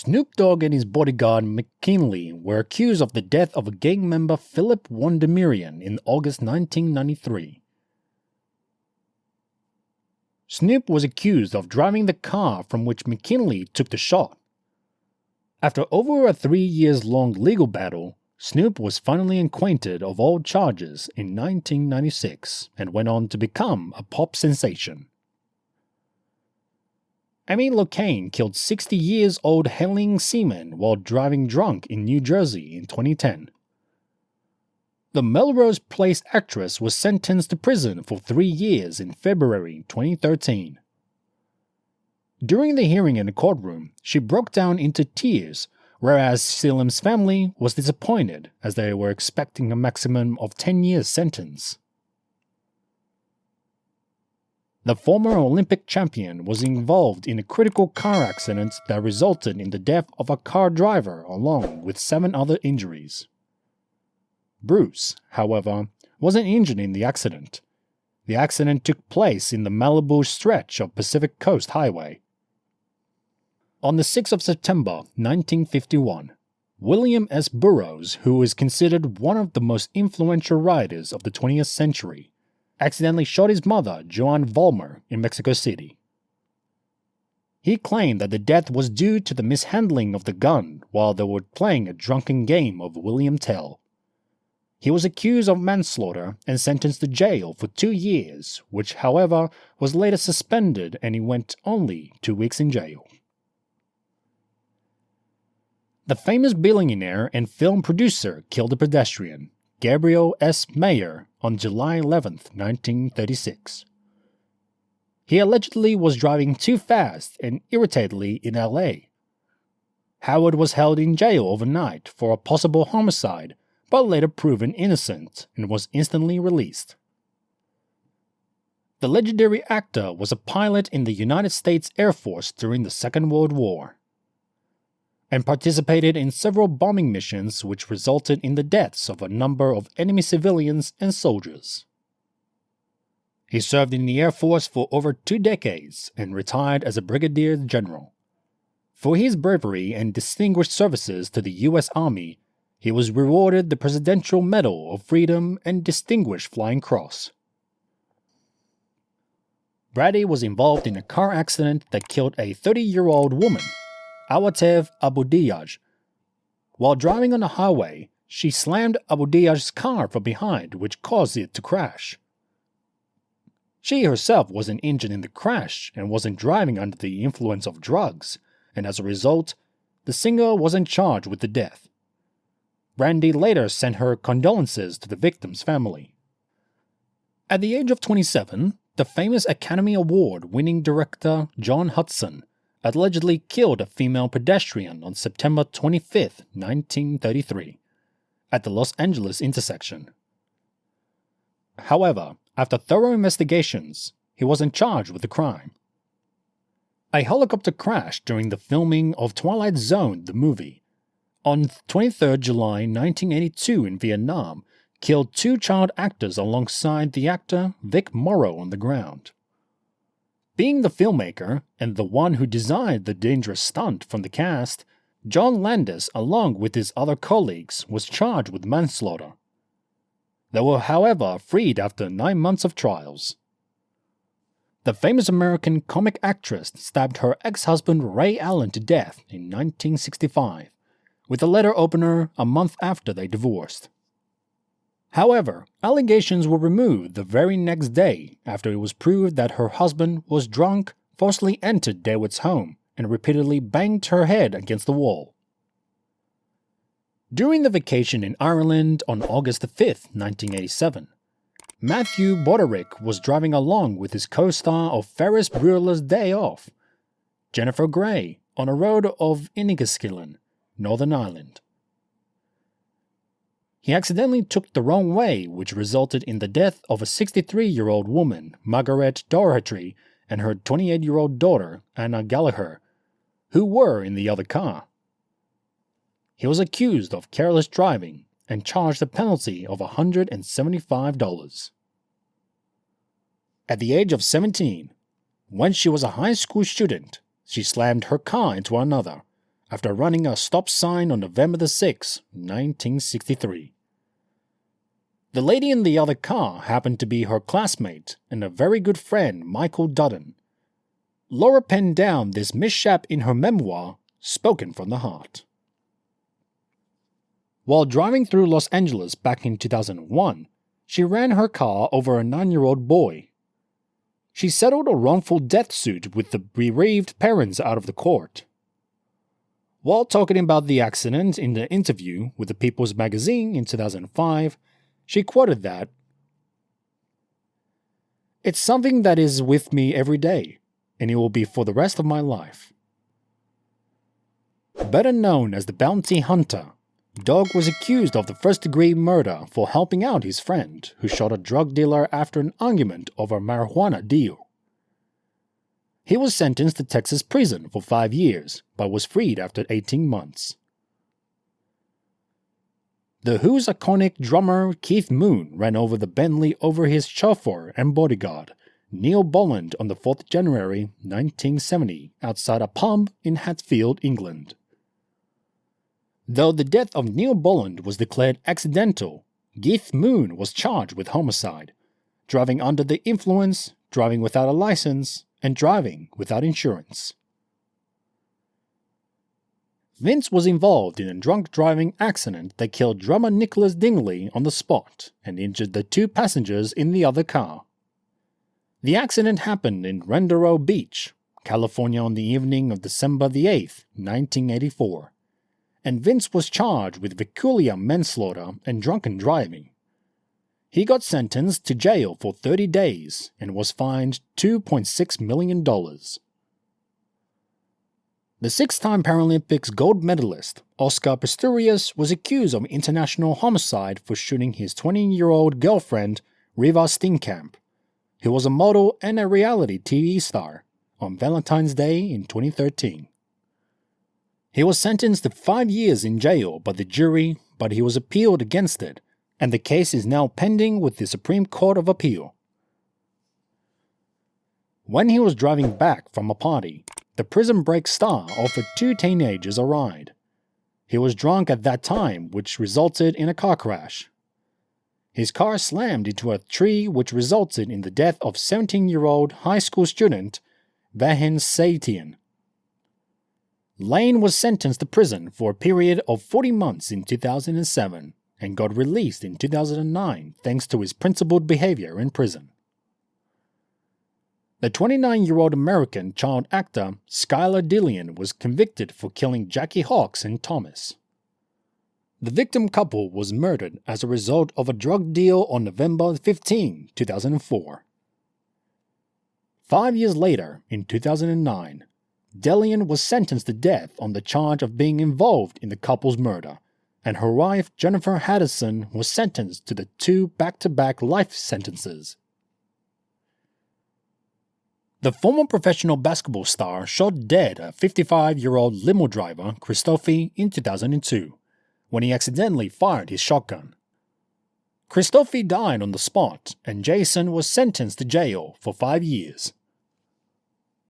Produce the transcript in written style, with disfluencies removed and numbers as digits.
Snoop Dogg and his bodyguard McKinley were accused of the death of a gang member Philip Wondemirian in August 1993. Snoop was accused of driving the car from which McKinley took the shot. After over a 3-year-long legal battle, Snoop was finally acquitted of all charges in 1996 and went on to become a pop sensation. Amy Locane killed 60-year-old Helene Seaman while driving drunk in New Jersey in 2010. The Melrose Place actress was sentenced to prison for 3 years in February 2013. During the hearing in the courtroom, she broke down into tears, whereas Sealam's family was disappointed as they were expecting a maximum of 10 years sentence. The former Olympic champion was involved in a critical car accident that resulted in the death of a car driver along with 7 other injuries. Bruce, however, wasn't injured in the accident. The accident took place in the Malibu stretch of Pacific Coast Highway. On the 6th of September 1951, William S. Burroughs, who is considered one of the most influential writers of the 20th century, accidentally shot his mother, Joan Vollmer, in Mexico City. He claimed that the death was due to the mishandling of the gun while they were playing a drunken game of William Tell. He was accused of manslaughter and sentenced to jail for 2 years, which, however, was later suspended and he went only 2 weeks in jail. The famous billionaire and film producer killed a pedestrian, Gabriel S. Mayer, on July 11, 1936. He allegedly was driving too fast and irritatedly in LA. Howard was held in jail overnight for a possible homicide, but later proven innocent and was instantly released. The legendary actor was a pilot in the United States Air Force during the Second World War, and participated in several bombing missions which resulted in the deaths of a number of enemy civilians and soldiers. He served in the Air Force for over 2 decades and retired as a brigadier general. For his bravery and distinguished services to the U.S. Army, he was rewarded the Presidential Medal of Freedom and Distinguished Flying Cross. Brady was involved in a car accident that killed a 30-year-old woman, Awatev Abudiyaj. While driving on the highway, she slammed Abudiyaj's car from behind, which caused it to crash. She herself wasn't injured in the crash and wasn't driving under the influence of drugs, and as a result, the singer wasn't charged with the death. Brandy later sent her condolences to the victim's family. At the age of 27, the famous Academy Award-winning director John Hudson allegedly killed a female pedestrian on September 25, 1933, at the Los Angeles intersection. However, after thorough investigations, he wasn't charged with the crime. A helicopter crash during the filming of Twilight Zone, the movie, on 23 July 1982 in Vietnam, killed 2 child actors alongside the actor Vic Morrow on the ground. Being the filmmaker and the one who designed the dangerous stunt from the cast, John Landis, along with his other colleagues, was charged with manslaughter. They were, however, freed after 9 months of trials. The famous American comic actress stabbed her ex-husband Ray Allen to death in 1965, with a letter opener a month after they divorced. However, allegations were removed the very next day after it was proved that her husband was drunk, forcibly entered DeWitt's home, and repeatedly banged her head against the wall. During the vacation in Ireland on August 5, 1987, Matthew Broderick was driving along with his co-star of Ferris Bueller's Day Off, Jennifer Grey, on a road of Inniskillen, Northern Ireland. He accidentally took the wrong way, which resulted in the death of a 63-year-old woman, Margaret Doherty, and her 28-year-old daughter, Anna Gallagher, who were in the other car. He was accused of careless driving and charged a penalty of $175. At the age of 17, when she was a high school student, she slammed her car into another, after running a stop sign on November 6, 1963. The lady in the other car happened to be her classmate and a very good friend, Michael Dutton. Laura penned down this mishap in her memoir, Spoken from the Heart. While driving through Los Angeles back in 2001, she ran her car over a 9-year-old boy. She settled a wrongful death suit with the bereaved parents out of the court. While talking about the accident in the interview with the People's Magazine in 2005, she quoted that, "It's something that is with me every day, and it will be for the rest of my life." Better known as the bounty hunter, Dog was accused of the first-degree murder for helping out his friend who shot a drug dealer after an argument over a marijuana deal. He was sentenced to Texas prison for 5 years, but was freed after 18 months. The Who's iconic drummer Keith Moon ran over the Bentley over his chauffeur and bodyguard, Neil Bolland, on the 4th of January 1970 outside a pub in Hatfield, England. Though the death of Neil Bolland was declared accidental, Keith Moon was charged with homicide, driving under the influence, driving without a license, and driving without insurance. Vince was involved in a drunk driving accident that killed drummer Nicholas Dingley on the spot and injured the 2 passengers in the other car. The accident happened in Rendero Beach, California on the evening of December 8, 1984, and Vince was charged with vehicular manslaughter and drunken driving. He got sentenced to jail for 30 days and was fined $2.6 million. The 6-time Paralympics gold medalist, Oscar Pistorius, was accused of international homicide for shooting his 20-year-old girlfriend, Riva Steenkamp, who was a model and a reality TV star, on Valentine's Day in 2013. He was sentenced to 5 years in jail by the jury, but he was appealed against it, and the case is now pending with the Supreme Court of Appeal. When he was driving back from a party, the Prison Break star offered 2 teenagers a ride. He was drunk at that time, which resulted in a car crash. His car slammed into a tree, which resulted in the death of 17-year-old high school student Vahan Saitian. Lane was sentenced to prison for a period of 40 months in 2007 and got released in 2009 thanks to his principled behavior in prison. The 29-year-old American child actor Skylar Dillian was convicted for killing Jackie Hawks and Thomas. The victim couple was murdered as a result of a drug deal on November 15, 2004. 5 years later, in 2009, Dillian was sentenced to death on the charge of being involved in the couple's murder, and her wife Jennifer Haddison was sentenced to the 2 back-to-back life sentences. The former professional basketball star shot dead a 55-year-old limo driver, Christophe, in 2002, when he accidentally fired his shotgun. Christophe died on the spot, and Jason was sentenced to jail for 5 years.